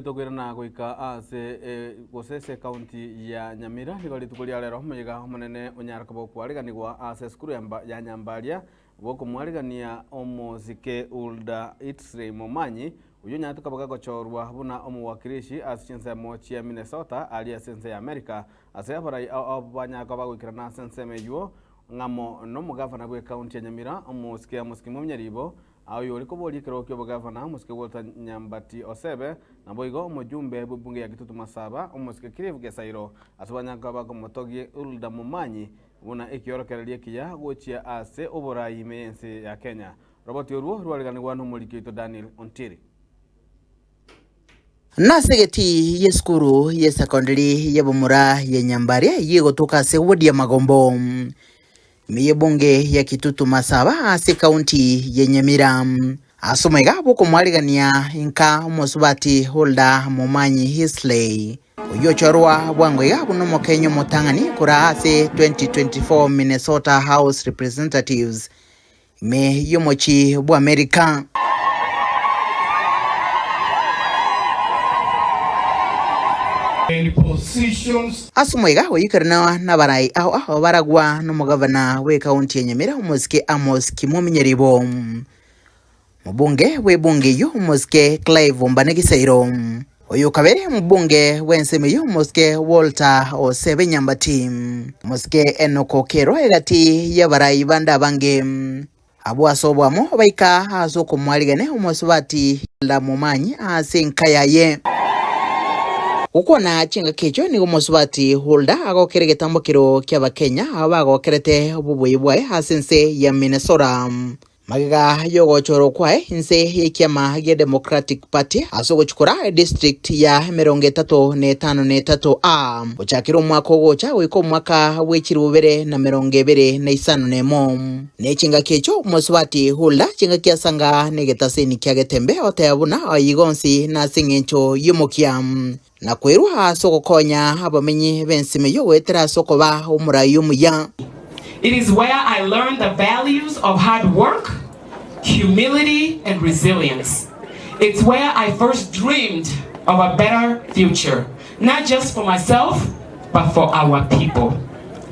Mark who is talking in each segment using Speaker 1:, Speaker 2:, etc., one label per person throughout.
Speaker 1: tugire tugirana goika ase Gusii county ya Nyamira nigori tukuria rero muyiga munene unyarako kwariganirwa ase skuru ya Nyambaria boko mwarigania omuzike Huldah Momanyi uyu nyatukabaga gochorwa buna omuwakilishi ase mochi ya Minnesota ali sense ya America ase abarai abanyako bagwikirana sense meyo ngamo no mugavana gwe county ya Nyamira omuzike mumnyaribo ayo uri kuboli kero kyo gavana musike Walter Nyambati Osebe na boigo mujumbe bunge ya Gitutu Masaba omusike Kirivu Gesairo asubanyanga bago motogi Huldah Momanyi buna ekiorokererie kiya gochia ase oborai mense ya Kenya roboti oruo rwariganirwa n'umulikito Daniel Ontiri
Speaker 2: Nasegeti yeskuru ye secondary ye Bomura ye Nyambaria ye gotoka se wodi ya Magombo miye bunge ya Gitutu Masaba ase county ye Nyamira asomega boko mwarigania inka musubati Huldah Momanyi Hisley uyo chorwa bwangwe buno mokenyo motangani kura ase 2024 Minnesota House Representatives me yomochi bwa America asumwega uyikarna na barai aho baragwa no mugavana we county ya Nyamira umuske Amos Kimumenyeribo mubunge we bunge yo umuske Clive Mbanegisairo uyu kabere mubunge wenseme yo umuske Walter Osebe Nyambati umuske Enoko Kero egati ya barai banda bange abo asobwamo baika azo kumwaligane umusubati Huldah Momanyi asenkayaye ukona chinga kecho ni umusubati Huldah agokere getambukiro kya Kenya abagokerete obubuyibwae hasense ya Minnesota magiga yogochoro kwae inse yekiama ya Democratic Party asogochukura district ya 35 uchakiro mwako gocha wiko mwaka wechirubere na 2025 nechinga kecho umusubati Huldah chinga kiasanga negetaseni kya Getembe otayabuna ayigonsi na singencho yumukiam na kweruha soko konya abamenyi bensime yo wetera soko ba umurayumuya.
Speaker 3: It is where I learned the values of hard work, humility, and resilience. It's where I first dreamed of a better future, not just for myself, but for our people.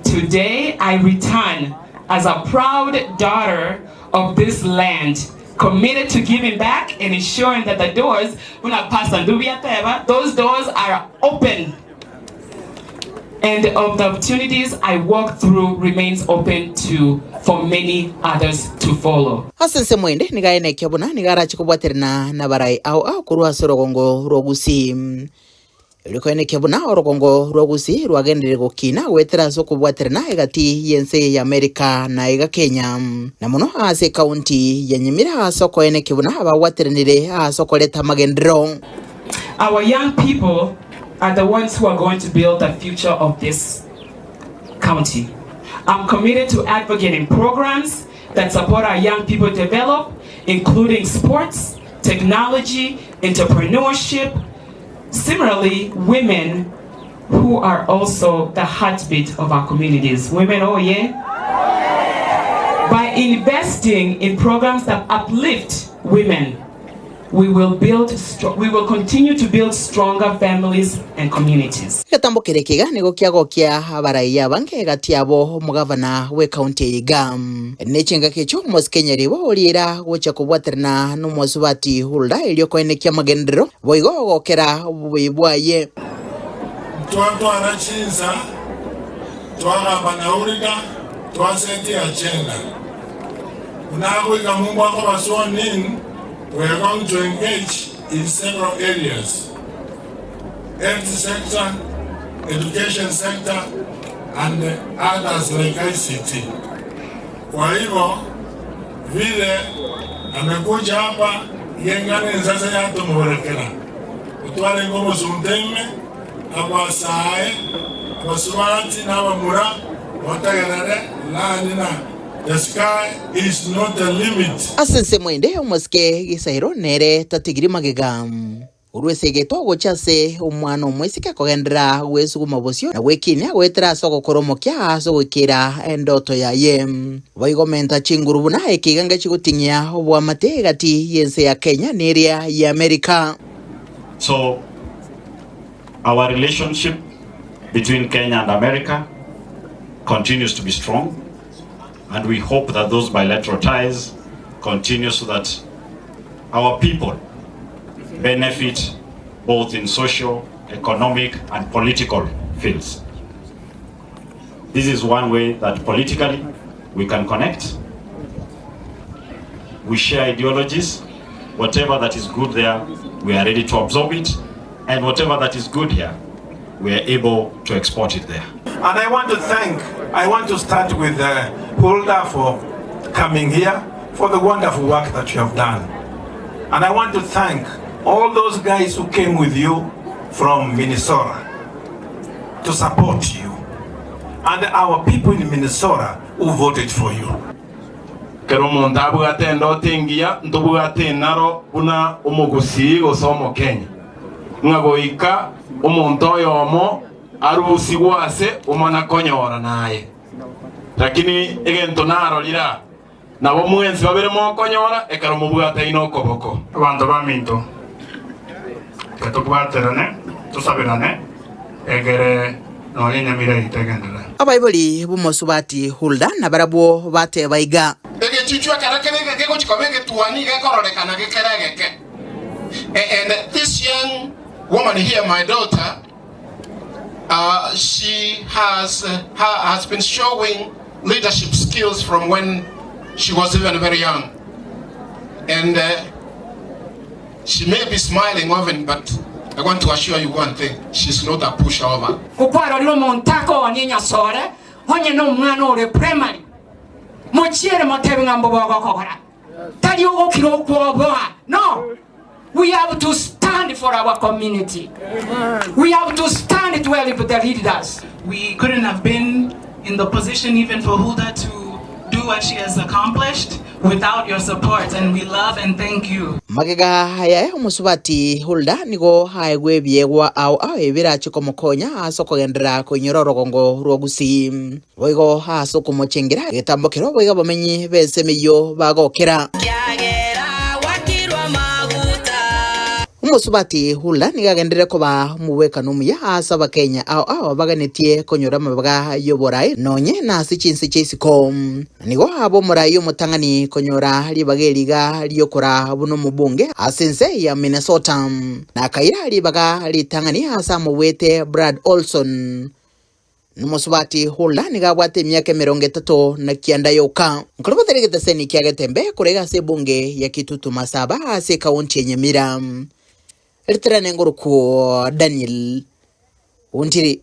Speaker 3: Today, I return as a proud daughter of this land, committed to giving back and ensuring that the doors, those doors are open. And of the opportunities I walk through remains open for many others to follow.
Speaker 2: Asense mwende nigaene kyabuna nigara chikubwaterna na barai au kuruha sorogongo rogusii Liko ene kyabuna orogongo rogusii rwagendere gukina wetera soko bwaterna egati yense ya America na ega Kenya na muno ase county ya Nyamira soko ene kyabuna abawaternire soko leta magendro.
Speaker 3: Our young people are the ones who are going to build the future of this county. I'm committed to advocating programs that support our young people develop, including sports, technology, entrepreneurship. Similarly, women who are also the heartbeat of our communities. Women, oh yeah? By investing in programs that uplift women, we will continue to build stronger families and communities.
Speaker 2: Gatambo kerekega nego kyagokia abaraiya bange gati abo mugavana we county Igam nechenga kecho moskenyeri bo olira gocha kubwaterna no musubati Huldah ilioko ene kya magendero boigo gokera buyibwaye
Speaker 4: twanto anachinza twagamba naulika twasenti agenda unagwika mungu wako basoni. We are going to engage in several areas: health sector, education sector, and others like ICT. Kwa hivyo vile amekuja hapa yengane nzasa yato mwerekera utwale ngomo zumteme abasae abasubati n'abamura watagarare lanina. The sky is not the limit.
Speaker 2: Asense mwende umuske Gisairo nere tatigiri magegam. Urwesege togo chase umwana umwesika kogendera wesuguma bosio na wekine wetera soko koromokya so wekira endoto ya yem. Waigomenta chinguru na ekiganga chigutinya obwa mategati yense ya Kenya neria ya America.
Speaker 5: So Our relationship between Kenya and America continues to be strong, and we hope that those bilateral ties continue so that our people benefit both in social, economic, and political fields. This is one way that politically we can connect. We share ideologies. Whatever that is good there, we are ready to absorb it. And whatever that is good here, we are able to export it there.
Speaker 6: And I want to start with Huldah for coming here, for the wonderful work that you have done. And I want to thank all those guys who came with you from Minnesota to support you, and our people in Minnesota who voted for you.
Speaker 7: Kero muntu abwate ndotingia ndubwate naro una umugusii gosomo Kenya ngagoika umuntu oyomo arubusi gwase umana konyora naye lakini egento narolira nabo mwenzi babiremo konyora ekaro mubwate inokoboko abantu baminto katokwaterane tusabirane egere no Nyamira itegendera
Speaker 2: abaibuli bumoso bati Huldah na barabo bate baiga
Speaker 8: and this young woman here, my daughter, she has been showing leadership skills from when she was even very young, and she may be smiling often, but I want to assure you one thing: she's not a pushover.
Speaker 3: No, we have to stand for our community. We have to stand to help the leaders.
Speaker 9: We couldn't have been in the position even for Huldah to do what she has accomplished without your support, and we love and thank you.
Speaker 2: Magega haya umusubati Huldah nigo haegwe biegwa au ebira chikomokonya asoko gendera konyororo gongo rwogusii boigo asoko mochengera getambokero boiga bamenyi bensemeyo bagokera umusubati Huldah nigagendere koba muweka numuya asaba Kenya au baganitie konyora mabaga yoborai nonye na sichinsi chisiko nigo abo murayo mutangani konyora libageliga lyokora buno mubunge asense ya Minnesota na kaira libaga litangani asa muwete Brad Olson numusubati Huldah nigabwate myaka 30 na kianda yoka nkorobaterege seni kya Getembe kurega se bunge ya Kitutu Masaba ase kaunti ya Nyamira Eritra Nengoruko Daniel Untiri